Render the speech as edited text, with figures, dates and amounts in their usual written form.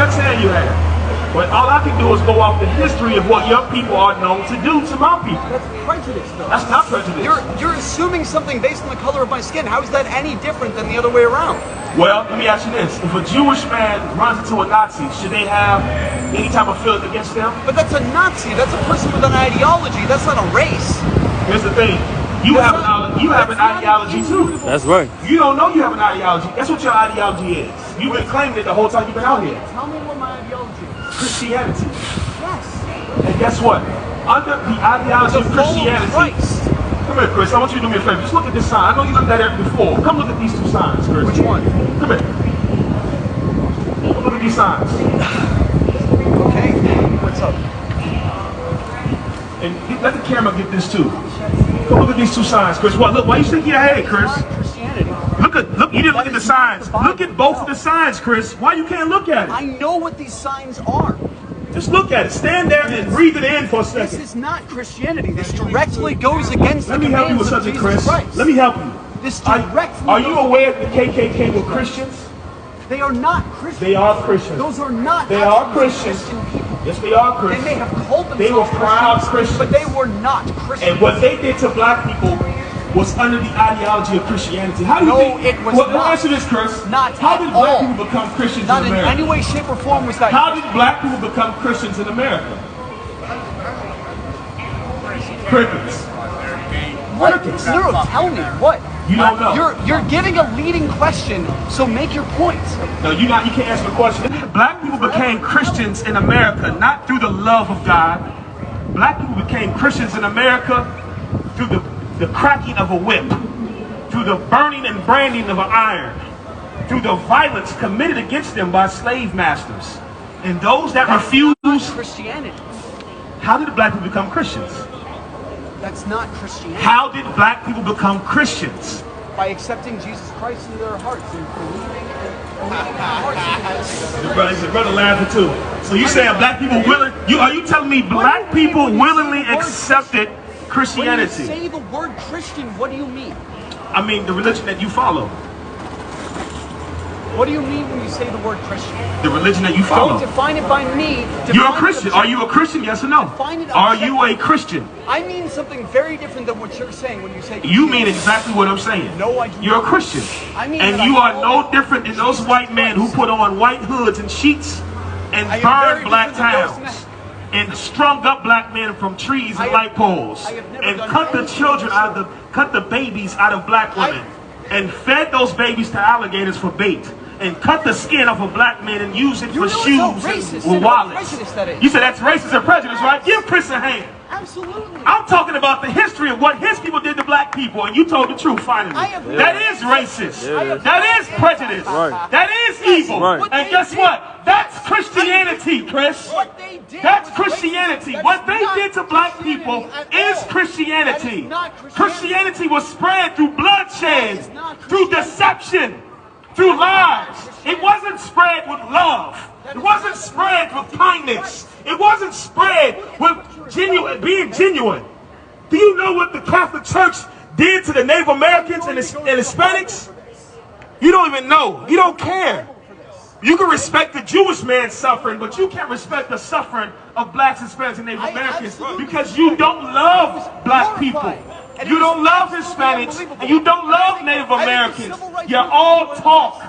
not saying you have. But all I can do is go off the history of what your people are known to do to my people. That's prejudice, though. That's not prejudice. You're assuming something based on the color of my skin. How is that any different than the other way around? Well, let me ask you this. If a Jewish man runs into a Nazi, should they have any type of feeling against them? But that's a Nazi. That's a person with an ideology. That's not a race. Here's the thing. You have an ideology too. That's right. You don't know you have an ideology. That's what your ideology is. You've been claiming it the whole time you've been out here. Tell me what my ideology is. Christianity. Yes. And guess what? Under the ideology of Christianity. Come here, Chris. I want you to do me a favor. Just look at this sign. I know you looked at it before. Come look at these two signs, Chris. Which one? Come here. Look at these signs. Okay. What's up? And let the camera get this too. Come look at these two signs, Chris. What? Look. Why you shaking your head, Chris? Christianity. Look. You didn't look at the signs. Look at both of the signs, Chris. Why you can't look at it? I know what these signs are. Just look at it. Stand there and breathe it in for a second. This is not Christianity. This directly goes against the Let me help you with commands something, of Chris. Jesus Christ. Let me help you. This directly Are you aware that the KKK were Christians? They are not Christians. They are Christians. Those are not. They are Christians. Christian people. Yes, they are They Christians. may have called themselves They were proud Christians. but they were not Christians. And what they did to black people was under the ideology of Christianity. How do you No, think? it was well, not. Answer this, Chris. Not How at did black all. people become Christians Not in in America? any way, shape, or form was that. How did black people become Christians in America? Crickets. What? No, tell me what. You don't know. You're giving a leading question, so make your point. No, you can't answer the question. Black people became Christians in America not through the love of God. Black people became Christians in America through the cracking of a whip, through the burning and branding of an iron, through the violence committed against them by slave masters. And those that refuse. Christianity. How did black people become Christians? That's not Christianity. How did black people become Christians? By accepting Jesus Christ into their hearts and believing in their hearts. The brother laughing too. So you saying black people are you telling me black people willingly accepted Christianity? When you say the word Christian, what do you mean? I mean the religion that you follow. What do you mean when you say the word Christian? The religion that you follow. Don't define it by me. You're a Christian. Are you a Christian? Yes or no? Are you a Christian? I mean something very different than what you're saying when you say You mean exactly what I'm saying. No, I do You're a not. Christian. I mean and that you I are no different than those white men who put on white hoods and sheets and I am burned very black different than those towns. And strung up black men from trees and light poles. And cut the children cut the babies out of black women. And fed those babies to alligators for bait. And cut the skin off of black men and use it for shoes and wallets. You said that's racist and prejudice, right? Give Chris a hand. Absolutely. I'm talking about the history of what his people did to black people, and you told the truth finally. That is racist. That is prejudice. Right. That is evil. Right. And guess what? That's Christianity, Chris. What they did That's was Christianity. racist. What they That's did to not black people Christianity is at all. Christianity. That is not Christianity. Christianity was spread through bloodshed, That is not through Christianity. deception, through lies. It wasn't spread with love. It wasn't spread with kindness. It wasn't spread with being genuine. Do you know what the Catholic Church did to the Native Americans and Hispanics? You don't even know. You don't care. You can respect the Jewish man suffering, but you can't respect the suffering of blacks, Hispanics, and Native Americans because you don't love black people. You don't love Hispanics, and you don't love Native Americans. You're all talk.